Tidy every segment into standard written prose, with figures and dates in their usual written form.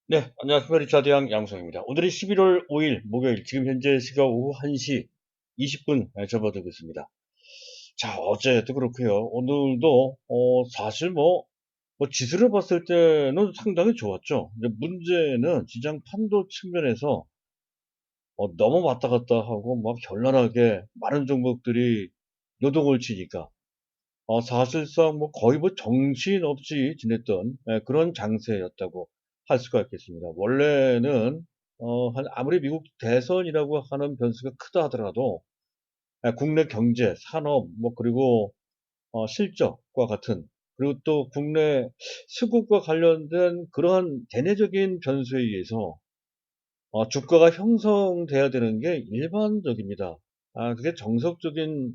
네, 안녕하십니까. 리차드 양 양성입니다. 오늘이 11월 5일 목요일, 지금 현재 시각 오후 1시 20분 접어들고 있습니다. 자, 어제도 그렇고요. 오늘도 사실 지수를 봤을 때는 상당히 좋았죠. 근데 문제는 시장 판도 측면에서 너무 왔다 갔다 하고 막 현란하게 많은 종목들이 요동을 치니까 사실상 거의 정신없이 지냈던 그런 장세였다고 할 수가 있겠습니다. 원래는 아무리 미국 대선이라고 하는 변수가 크다 하더라도 국내 경제, 산업, 그리고 실적과 같은, 그리고 또 국내 수급과 관련된 그러한 대내적인 변수에 의해서 주가가 형성돼야 되는 게 일반적입니다. 그게 정석적인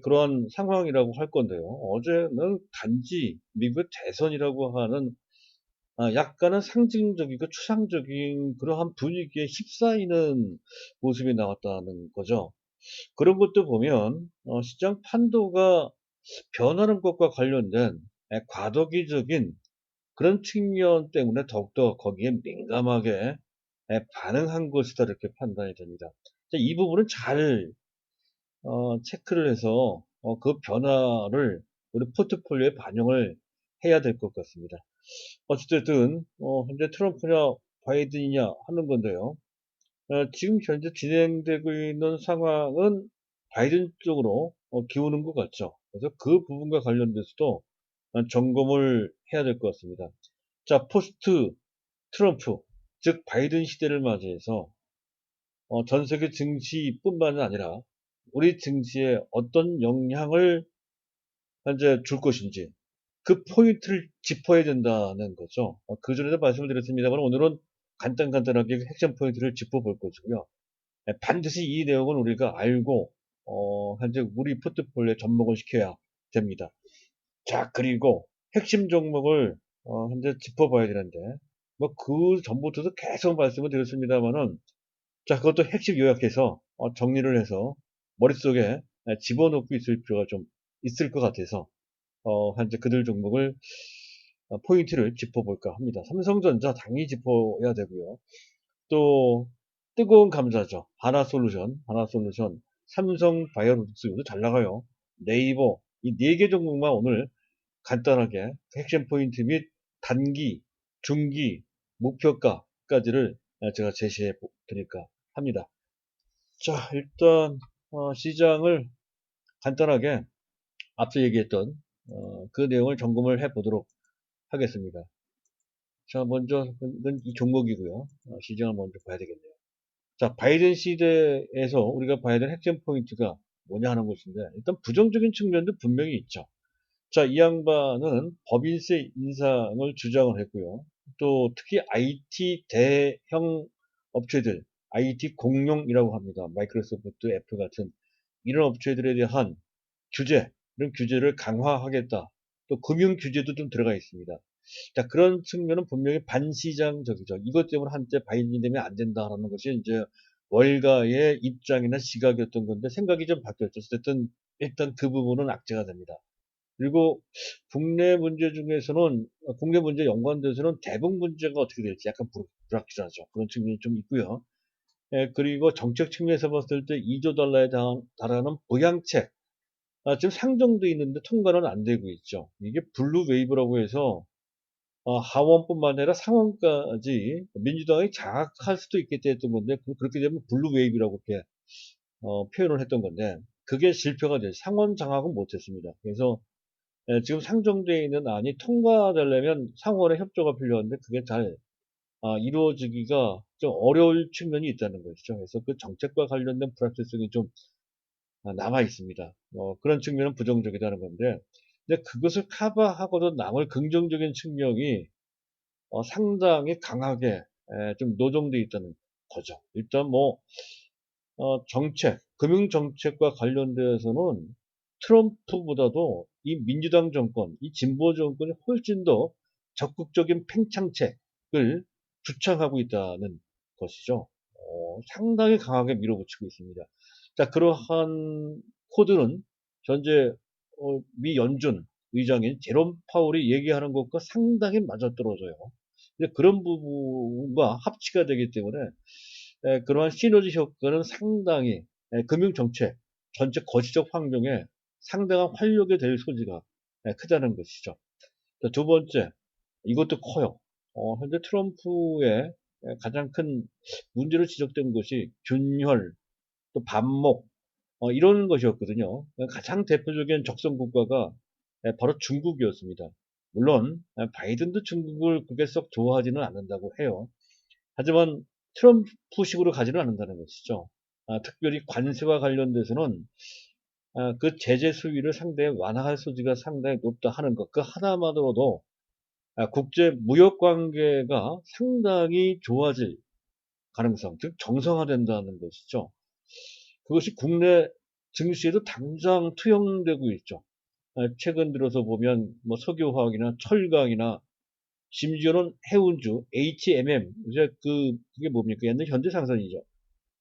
그러한 상황이라고 할 건데요. 어제는 단지 미국 대선이라고 하는 약간은 상징적이고 추상적인 그러한 분위기에 휩싸이는 모습이 나왔다는 거죠. 그런 것도 보면 시장 판도가 변하는 것과 관련된 과도기적인 그런 측면 때문에 더욱더 거기에 민감하게 반응한 것이다 이렇게 판단이 됩니다. 이 부분은 잘 체크를 해서 그 변화를 우리 포트폴리오에 반영을 해야 될 것 같습니다. 어찌됐든 현재 트럼프냐 바이든이냐 하는 건데요. 지금 현재 진행되고 있는 상황은 바이든 쪽으로 기우는 것 같죠. 그래서 그 부분과 관련돼서도 점검을 해야 될 것 같습니다. 자, 포스트 트럼프, 즉 바이든 시대를 맞이해서 전 세계 증시뿐만 아니라 우리 증시에 어떤 영향을 현재 줄 것인지 그 포인트를 짚어야 된다는 거죠. 그전에도 말씀을 드렸습니다만 오늘은 간단하게 핵심 포인트를 짚어볼 것이고요. 반드시 이 내용은 우리가 알고 현재 우리 포트폴리오에 접목을 시켜야 됩니다. 자, 그리고 핵심 종목을 현재 짚어봐야 되는데 그 전부터도 계속 말씀을 드렸습니다만은 자, 그것도 핵심 요약해서 정리를 해서 머릿속에 집어넣고 있을 필요가 좀 있을 것 같아서 현재 그들 종목을 포인트를 짚어볼까 합니다. 삼성전자 당연히 짚어야 되고요. 또 뜨거운 감자죠. 하나솔루션, 삼성바이오로직스도 잘 나가요. 네이버 이 네 개 종목만 오늘 간단하게 핵심 포인트 및 단기, 중기, 목표가까지를 제가 제시해 드릴까 합니다. 자, 일단 시장을 간단하게 앞서 얘기했던 그 내용을 점검을 해 보도록 하겠습니다. 자, 먼저 이건 이 종목이고요. 시장을 먼저 봐야 되겠네요. 자, 바이든 시대에서 우리가 봐야 될 핵심 포인트가 뭐냐 하는 것인데 일단 부정적인 측면도 분명히 있죠. 자, 이 양반은 법인세 인상을 주장을 했고요. 또 특히 IT 대형 업체들, IT 공룡이라고 합니다. 마이크로소프트, 애플 같은 이런 업체들에 대한 이런 규제를 강화하겠다. 또 금융 규제도 좀 들어가 있습니다. 자, 그런 측면은 분명히 반시장적이죠. 이것 때문에 한때 바이든이 되면 안 된다라는 것이 이제 월가의 입장이나 시각이었던 건데 생각이 좀 바뀌었죠. 어쨌든 일단 그 부분은 악재가 됩니다. 그리고 국내 문제 중에서는 국내 문제 연관돼서는 대북 문제가 어떻게 될지 약간 불확실하죠. 그런 측면이 좀 있고요. 그리고 정책 측면에서 봤을 때 2조 달러에 달하는 보양책 지금 상정돼 있는데 통과는 안 되고 있죠. 이게 블루 웨이브라고 해서 하원뿐만 아니라 상원까지 민주당이 장악할 수도 있겠다 했던 건데 그렇게 되면 블루 웨이브라고 이렇게 표현을 했던 건데 그게 실패가 돼서 상원 장악은 못했습니다. 그래서 지금 상정되어 있는 안이 통과되려면 상원의 협조가 필요한데 그게 잘 이루어지기가 좀 어려울 측면이 있다는 것이죠. 그래서 그 정책과 관련된 불확실성이 좀 남아 있습니다. 그런 측면은 부정적이다는 건데, 근데 그것을 커버하고도 남을 긍정적인 측면이 상당히 강하게 좀 노정돼 있다는 거죠. 일단 금융 정책과 관련돼서는 트럼프보다도 이 민주당 정권, 이 진보 정권이 훨씬 더 적극적인 팽창책을 주창하고 있다는 것이죠. 상당히 강하게 밀어붙이고 있습니다. 자, 그러한 코드는 현재 미 연준 의장인 제롬 파월이 얘기하는 것과 상당히 맞아떨어져요. 이제 그런 부분과 합치가 되기 때문에 그러한 시너지 효과는 상당히 금융 정책 전체 거시적 환경에 상당한 활력이 될 소지가 크다는 것이죠. 두 번째, 이것도 커요. 현재 트럼프의 가장 큰 문제로 지적된 것이 균열, 또 반목, 이런 것이었거든요. 가장 대표적인 적성 국가가 바로 중국이었습니다. 물론 바이든도 중국을 그게 썩 좋아하지는 않는다고 해요. 하지만 트럼프식으로 가지는 않는다는 것이죠. 특별히 관세와 관련돼서는 그 제재 수위를 상당히 완화할 소지가 상당히 높다 하는 것, 그 하나만으로도 국제 무역 관계가 상당히 좋아질 가능성, 즉 정상화된다는 것이죠. 그것이 국내 증시에도 당장 투영되고 있죠. 최근 들어서 보면 뭐 석유화학이나 철강이나 심지어는 해운주, HMM, 이제 그게 뭡니까? 옛날 현대상선이죠.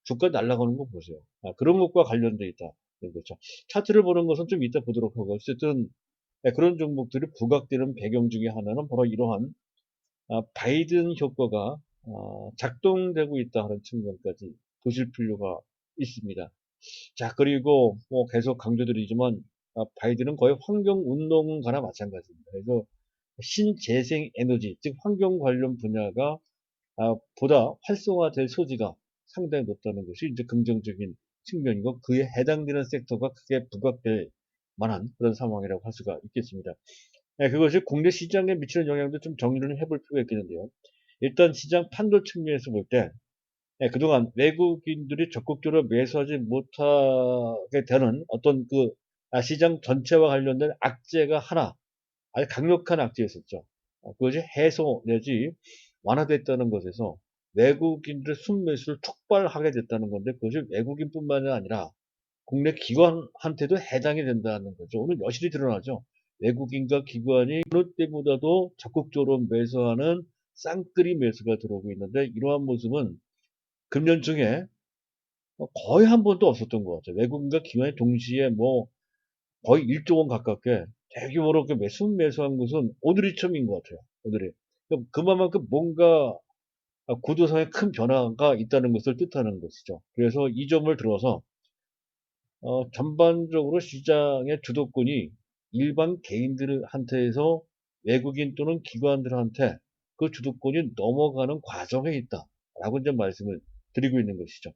주가 날아가는 거 보세요. 그런 것과 관련돼 있다. 그렇죠. 차트를 보는 것은 좀 이따 보도록 하고, 어쨌든 그런 종목들이 부각되는 배경 중에 하나는 바로 이러한 바이든 효과가 작동되고 있다 하는 측면까지 보실 필요가 있습니다. 자, 그리고 뭐 계속 강조드리지만 바이든은 거의 환경운동가나 마찬가지입니다. 그래서 신재생 에너지, 즉 환경 관련 분야가 보다 활성화될 소지가 상당히 높다는 것이 이제 긍정적인 측면이고, 그에 해당되는 섹터가 크게 부각될 만한 그런 상황이라고 할 수가 있겠습니다. 그것이 국내 시장에 미치는 영향도 좀 정리를 해볼 필요가 있겠는데요. 일단 시장 판도 측면에서 볼 때 그동안 외국인들이 적극적으로 매수하지 못하게 되는 어떤 시장 전체와 관련된 악재가 하나, 아주 강력한 악재였었죠. 그것이 해소 내지 완화됐다는 것에서 외국인들의 순매수를 촉발하게 됐다는 건데, 그것이 외국인뿐만이 아니라 국내 기관한테도 해당이 된다는 거죠. 오늘 여실히 드러나죠. 외국인과 기관이 어느 때보다도 적극적으로 매수하는 쌍끌이 매수가 들어오고 있는데, 이러한 모습은 금년 중에 거의 한 번도 없었던 것 같아요. 외국인과 기관이 동시에 뭐 거의 1조 원 가깝게 대규모로 매수한 것은 오늘이 처음인 것 같아요. 오늘이. 그만큼 뭔가 구조상의 큰 변화가 있다는 것을 뜻하는 것이죠. 그래서 이 점을 들어서 전반적으로 시장의 주도권이 일반 개인들한테에서 외국인 또는 기관들한테 그 주도권이 넘어가는 과정에 있다라고 이제 말씀을 드리고 있는 것이죠.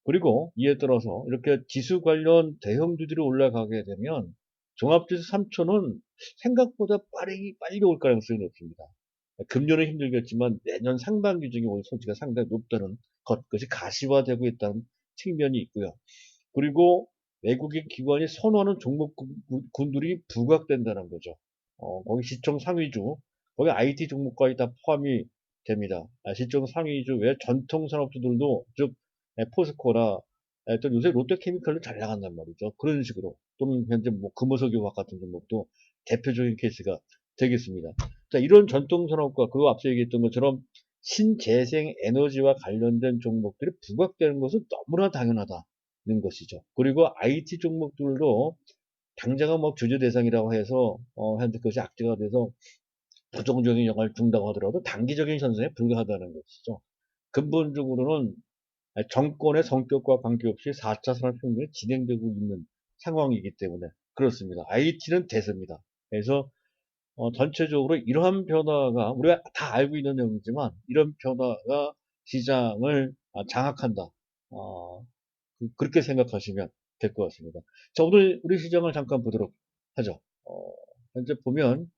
그리고 이에 따라서 이렇게 지수 관련 대형주들이 올라가게 되면 종합지수 3천은 생각보다 빨리 올 가능성이 높습니다. 금년은 힘들겠지만 내년 상반기 중에 올 소지가 상당히 높다는 것이 가시화되고 있다는 측면이 있고요. 그리고 외국인 기관이 선호하는 종목군들이 부각된다는 거죠. 거기 시총 상위주, 거기 IT 종목까지 다 포함이 됩니다. 시총 상위주 외 전통 산업주들도, 즉 포스코나 또 요새 롯데케미칼도 잘 나간단 말이죠. 그런 식으로, 또는 현재 뭐 금호석유화학 같은 종목도 대표적인 케이스가 되겠습니다. 자, 이런 전통 산업과 그리고 앞서 얘기했던 것처럼 신재생 에너지와 관련된 종목들이 부각되는 것은 너무나 당연하다는 것이죠. 그리고 IT 종목들도 당장은 뭐 규제 대상이라고 해서 현재 그것이 악재가 돼서 부정적인 영향을 준다고 하더라도 단기적인 현상에 불과하다는 것이죠. 근본적으로는 정권의 성격과 관계없이 4차 산업혁명이 진행되고 있는 상황이기 때문에 그렇습니다. IT는 대세입니다. 그래서 전체적으로 이러한 변화가 우리가 다 알고 있는 내용이지만, 이런 변화가 시장을 장악한다. 그렇게 생각하시면 될 것 같습니다. 자, 오늘 우리 시장을 잠깐 보도록 하죠. 현재 보면,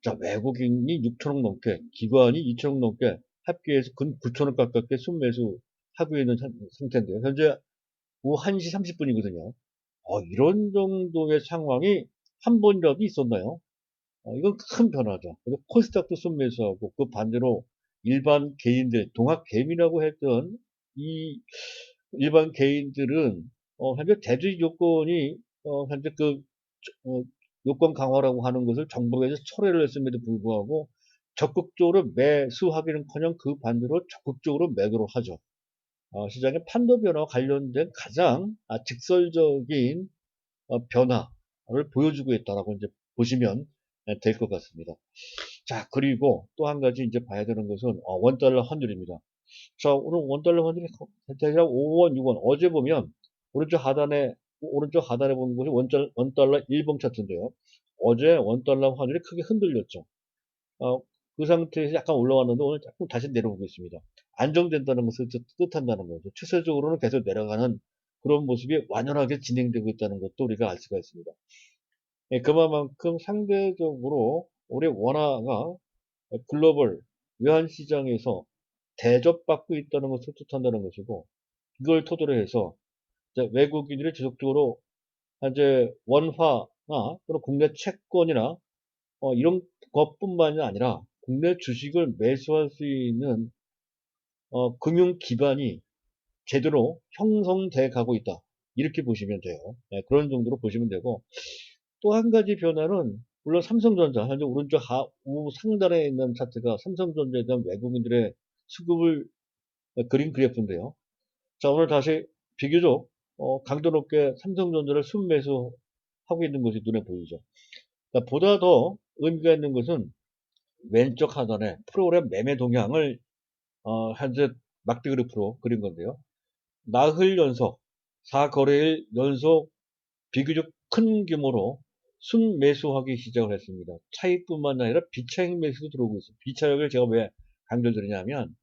자, 외국인이 6천억 넘게, 기관이 2천억 넘게 합계해서 근 9천억 가깝게 순매수하고 있는 상태인데요. 현재 오후 1시 30분이거든요. 이런 정도의 상황이 한 번이라도 있었나요? 이건 큰 변화죠. 그래서 코스닥도 순매수하고, 그 반대로 일반 개인들, 동학개미라고 했던 이 일반 개인들은 현재 대주주 요건이 현재 어, 요건 강화라고 하는 것을 정부에서 철회를 했음에도 불구하고 적극적으로 매수하기는커녕 그 반대로 적극적으로 매도를 하죠. 시장의 판도 변화와 관련된 가장 직설적인 변화를 보여주고 있다라고 이제 보시면 될 것 같습니다. 자, 그리고 또 한 가지 이제 봐야 되는 것은 원달러 환율입니다. 자, 오늘 원달러 환율이 대략 5원, 6원. 어제 보면 오른쪽 하단에 보는 것이 원달러 일봉 차트인데요. 어제 원달러 환율이 크게 흔들렸죠. 어, 그 상태에서 약간 올라왔는데 오늘 조금 다시 내려오고 있습니다. 안정된다는 것을 뜻한다는 거죠. 추세적으로는 계속 내려가는 그런 모습이 완연하게 진행되고 있다는 것도 우리가 알 수가 있습니다. 예, 그만큼 상대적으로 우리 원화가 글로벌 외환시장에서 대접받고 있다는 것을 뜻한다는 것이고, 이걸 토대로 해서 이제 외국인들이 지속적으로 이제 원화나 또는 국내 채권이나 이런 것뿐만이 아니라 국내 주식을 매수할 수 있는 금융 기반이 제대로 형성돼 가고 있다. 이렇게 보시면 돼요. 네, 그런 정도로 보시면 되고, 또 한 가지 변화는 물론 삼성전자 현재 오른쪽 우 상단에 있는 차트가 삼성전자에 대한 외국인들의 수급을 그린 그래프인데요. 자, 오늘 다시 비교적 강도 높게 삼성전자를 순매수하고 있는 것이 눈에 보이죠. 그러니까 보다 더 의미가 있는 것은 왼쪽 하단에 프로그램 매매 동향을 현재 막대 그래프로 그린 건데요. 나흘 연속 4거래일 연속 비교적 큰 규모로 순매수하기 시작을 했습니다. 차익뿐만 아니라 비차익 매수도 들어오고 있습니다. 비차익을 제가 왜 강조를 드리냐면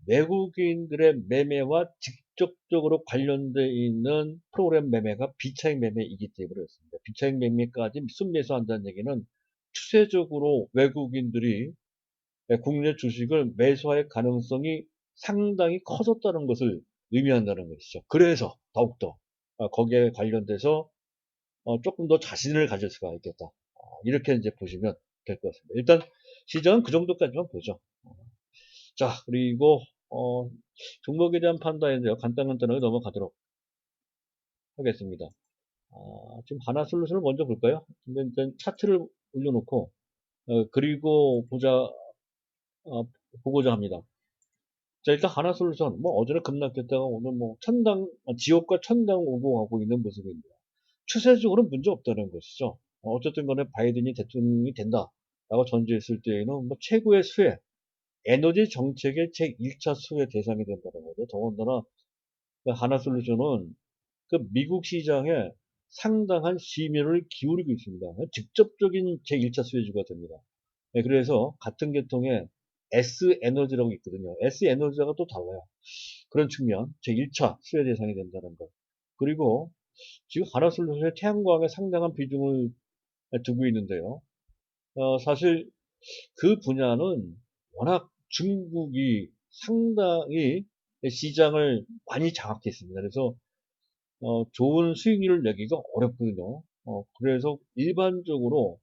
외국인들의 매매와 직접적으로 관련되어 있는 프로그램 매매가 비차익 매매이기 때문에 그렇습니다. 비차익 매매까지 순매수한다는 얘기는 추세적으로 외국인들이 국내 주식을 매수할 가능성이 상당히 커졌다는 것을 의미한다는 것이죠. 그래서 더욱더 거기에 관련돼서 조금 더 자신을 가질 수가 있겠다. 이렇게 이제 보시면 될 것 같습니다. 일단 시장은 그 정도까지만 보죠. 자, 그리고 종목에 대한 판단인데요. 간단하게 넘어가도록 하겠습니다. 지금 하나솔루션을 먼저 볼까요? 일단 차트를 올려놓고 그리고 보고자 합니다. 자, 일단 하나솔루션 뭐 어제는 급락했다가 오늘 뭐 지옥과 천당 오고 가고 있는 모습입니다. 추세적으로 문제 없다는 것이죠. 어쨌든 간에 바이든이 대통령이 된다라고 전제했을 때에는 뭐 최고의 수혜, 에너지 정책의 제1차 수혜 대상이 된다는 거죠. 더군다나 그 하나솔루션은 그 미국 시장에 상당한 심혈을 기울이고 있습니다. 직접적인 제1차 수혜주가 됩니다. 네, 그래서 같은 계통의 S에너지라고 있거든요. S에너지가 또 달라요. 그런 측면, 제1차 수혜 대상이 된다는 것. 그리고 지금 하나솔루션의 태양광에 상당한 비중을 두고 있는데요. 사실 그 분야는 워낙 중국이 상당히 시장을 많이 장악했습니다. 그래서 좋은 수익률을 내기가 어렵거든요. 그래서 일반적으로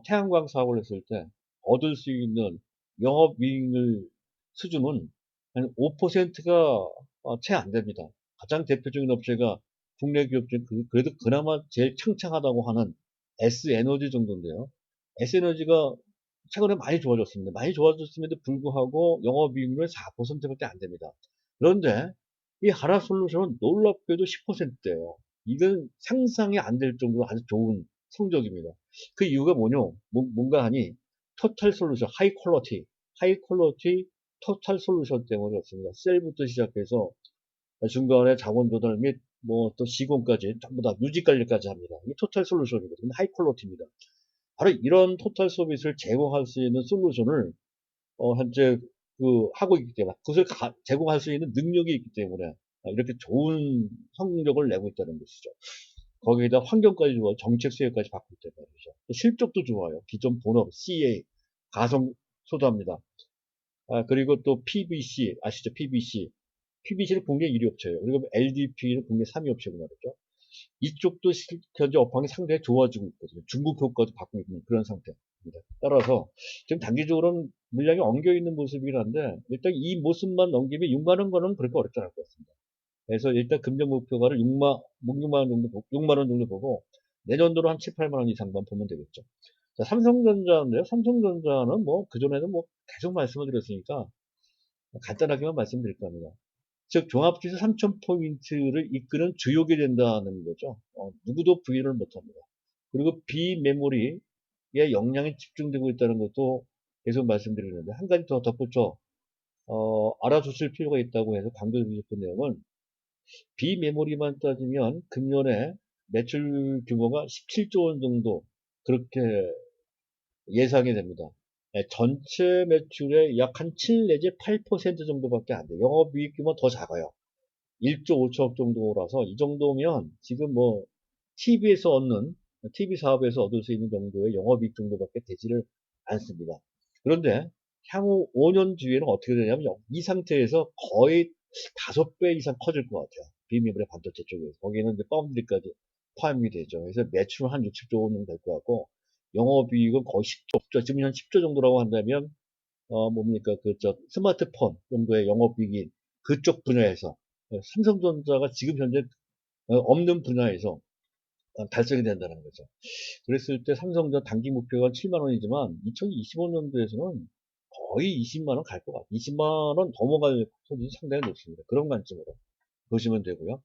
태양광 사업을 했을 때 얻을 수 있는 영업이익률 수준은 한 5%가 채 안 됩니다. 가장 대표적인 업체가 국내 기업 중에 그래도 그나마 제일 창창하다고 하는 S에너지 정도인데요. S에너지가 최근에 많이 좋아졌습니다. 많이 좋아졌음에도 불구하고 영업이익률은 4%밖에 안 됩니다. 그런데 이 하나솔루션은 놀랍게도 10%대예요. 이건 상상이 안 될 정도로 아주 좋은 성적입니다. 그 이유가 뭔가 하니 토탈 솔루션, 하이 퀄러티 토탈 솔루션 때문에 그렇습니다. 셀부터 시작해서 중간에 자원 조달 및 뭐 또 시공까지 전부 다 유지 관리까지 합니다. 이 토탈 솔루션이거든요. 하이 퀄러티입니다. 바로 이런 토탈 서비스를 제공할 수 있는 솔루션을 현재 하고 있기 때문에 그것을 제공할 수 있는 능력이 있기 때문에 이렇게 좋은 성적을 내고 있다는 것이죠. 거기에다 환경까지 좋아요. 정책 수혜까지 받고 있다는 말이죠. 실적도 좋아요. 기존 본업, CA, 가성 소도합니다. 그리고 또 PBC, 아시죠? PBC. PBC는 국내 1위 업체예요. 그리고 LDP는 국내 3위 업체고 말이죠. 이쪽도 현재 업황이 상당히 좋아지고 있거든요. 중국 효과도 받고 있는 그런 상태입니다. 따라서 지금 단기적으로는 물량이 엉겨 있는 모습이긴 한데 일단 이 모습만 넘기면 6만 원 거는 그렇게 어렵지 않을 것 같습니다. 그래서 일단 금전 목표가를 6만 원 정도, 6만 원 정도 보고 내년도로 한 7, 8만 원 이상만 보면 되겠죠. 자, 삼성전자인데요. 삼성전자는 뭐 그전에는 뭐 계속 말씀을 드렸으니까 간단하게만 말씀드릴 겁니다. 즉 종합지수 3,000포인트를 이끄는 주역이 된다는 거죠. 누구도 부인을 못합니다. 그리고 비메모리에 역량이 집중되고 있다는 것도 계속 말씀드리는데 한 가지 더 덧붙여 알아두실 필요가 있다고 해서 강조드리고 싶은 내용은 비메모리만 따지면 금년에 매출 규모가 17조 원 정도 그렇게 예상이 됩니다. 전체 매출의 약 한 7 내지 8% 정도밖에 안 돼요. 영업이익 규모 더 작아요. 1조 5천억 정도라서 이 정도면 지금 뭐 TV에서 얻는 TV 사업에서 얻을 수 있는 정도의 영업이익 정도밖에 되지를 않습니다. 그런데 향후 5년 뒤에는 어떻게 되냐면 이 상태에서 거의 5배 이상 커질 것 같아요. 비메모리 반도체 쪽에서. 거기는 이제 파운드리까지 포함이 되죠. 그래서 매출은 한 6, 7조 원 될 것 같고 영업이익은 거의 10조, 지금 한 10조 정도라고 한다면 뭡니까 스마트폰 정도의 영업이익이 그쪽 분야에서 삼성전자가 지금 현재 없는 분야에서 달성이 된다는 거죠. 그랬을 때 삼성전자 단기 목표가 7만 원이지만 2025년도에서는 거의 20만 원 갈 것 같아요. 20만 원 넘어갈 소리 상당히 높습니다. 그런 관점으로 보시면 되고요.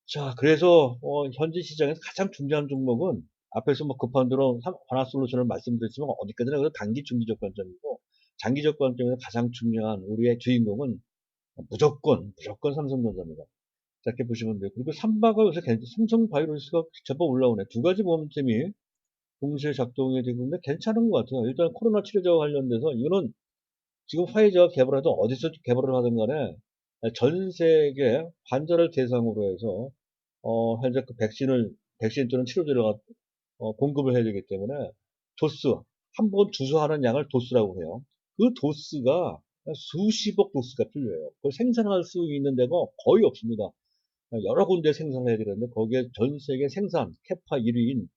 자, 그래서 현재 시장에서 가장 중요한 종목은 앞에서 뭐 급한 대로 관화솔루션을 말씀드렸지만 어디까지나 그래도 단기 중기적 관점이고 장기적 관점에서 가장 중요한 우리의 주인공은 무조건 삼성전자입니다. 짧게 보시면 돼요. 그리고 삼바가 요새 삼성바이오로스가 제법 올라오네. 두 가지 보험템이 동시에 작동이 되고 있는데 괜찮은 것 같아요. 일단 코로나 치료제와 관련돼서 이거는 지금 화이자가 개발해도 어디서 개발을 하든 간에 전 세계 환자를 대상으로 해서 현재 그 백신 또는 치료제를 공급을 해야 되기 때문에 도스, 한 번 주사하는 양을 도스라고 해요. 그 도스가 수십억 도스가 필요해요. 그걸 생산할 수 있는 데가 거의 없습니다. 여러 군데 생산해야 되는데 거기에 전 세계 생산 캐파 1위인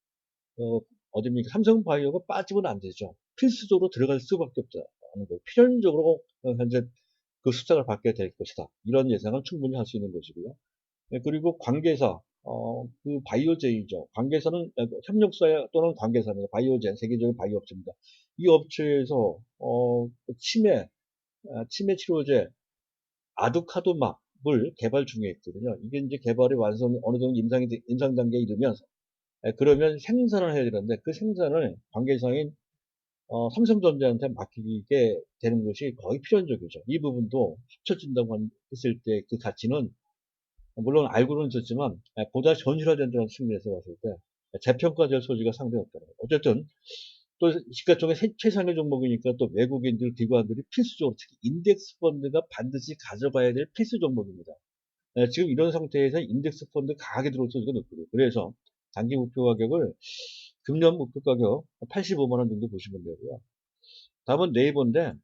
어딥니까? 삼성바이오가 빠지면 안 되죠. 필수적으로 들어갈 수밖에 없다는 거예요. 필연적으로 현재 그 숫자를 받게 될 것이다. 이런 예상은 충분히 할 수 있는 것이고요. 네, 그리고 관계사, 그 바이오제이죠. 관계사는 협력사 또는 관계사입니다. 바이오젠, 세계적인 바이오 업체입니다. 이 업체에서 치매 치료제 아두카도막을 개발 중에 있거든요. 이게 이제 개발이 완성 어느 정도 임상 단계에 이르면 그러면 생산을 해야 되는데 그 생산을 관계사인 삼성전자한테 맡기게 되는 것이 거의 필연적이죠. 이 부분도 합쳐진다고 했을 때 그 가치는 물론 알고는 있었지만 보다 현실화된다는 측면에서 봤을 때 재평가될 소지가 상당히 없다는 거예요. 어쨌든 또 시가총액 최상위 종목이니까 또 외국인들, 기관들이 필수적으로 특히 인덱스 펀드가 반드시 가져가야 될 필수 종목입니다. 지금 이런 상태에서 인덱스 펀드 강하게 들어올 소지가 높거든요. 그래서 단기 목표 가격을 금년 목표 가격 85만 원 정도 보시면 되고요. 다음은 네이버인데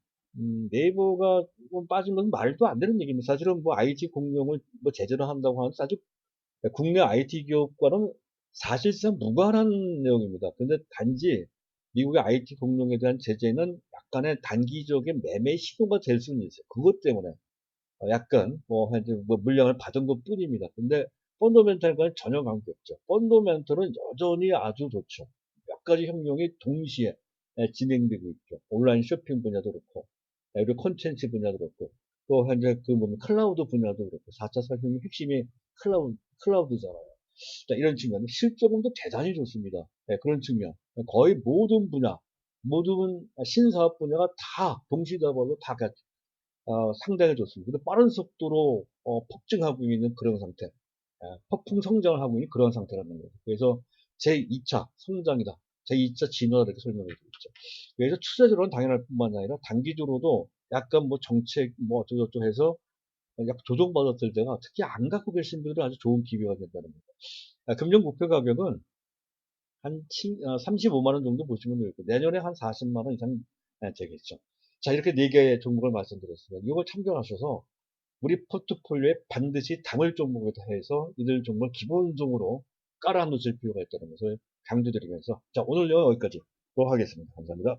네이버가 뭐 빠지면 말도 안 되는 얘기입니다. 사실은 뭐 IT 공룡을 뭐 제재를 한다고 하는 사실 국내 IT 기업과는 사실상 무관한 내용입니다. 근데 단지 미국의 IT 공룡에 대한 제재는 약간의 단기적인 매매 시도가 될 수는 있어요. 그것 때문에 약간 뭐 물량을 받은 것 뿐입니다. 근데 펀더멘탈과는 전혀 관계없죠. 펀더멘탈은 여전히 아주 좋죠. 몇 가지 혁명이 동시에 진행되고 있죠. 온라인 쇼핑 분야도 그렇고, 그리고 콘텐츠 분야도 그렇고, 또 현재 클라우드 분야도 그렇고, 4차 산업의 핵심이 클라우드잖아요. 자, 이런 측면, 실적은 대단히 좋습니다. 그런 측면. 거의 모든 분야, 모든 신사업 분야가 다 동시다발로 다 상당히 좋습니다. 근데 빠른 속도로 폭증하고 있는 그런 상태, 폭풍 성장을 하고 있는 그런 상태라는 거죠. 그래서 제2차 성장이다. 제2차 진화다 이렇게 설명을 드리죠. 그래서 투자적으로는 당연할 뿐만 아니라 단기적으로도 약간 뭐 정책 뭐 어쩌고저쩌고 해서 약간 조정받았을 때가 특히 안 갖고 계신 분들은 아주 좋은 기회가 된다는 겁니다. 금년 목표 가격은 한 35만 원 정도 보시면 되고 내년에 한 40만 원 이상 되겠죠. 자, 이렇게 4개의 종목을 말씀드렸습니다. 이걸 참조하셔서 우리 포트폴리오에 반드시 담을 종목에 대해서 이들 종목을 기본적으로 깔아 놓으실 필요가 있다는 것을 강조드리면서 자, 오늘 여기까지 하겠습니다. 감사합니다.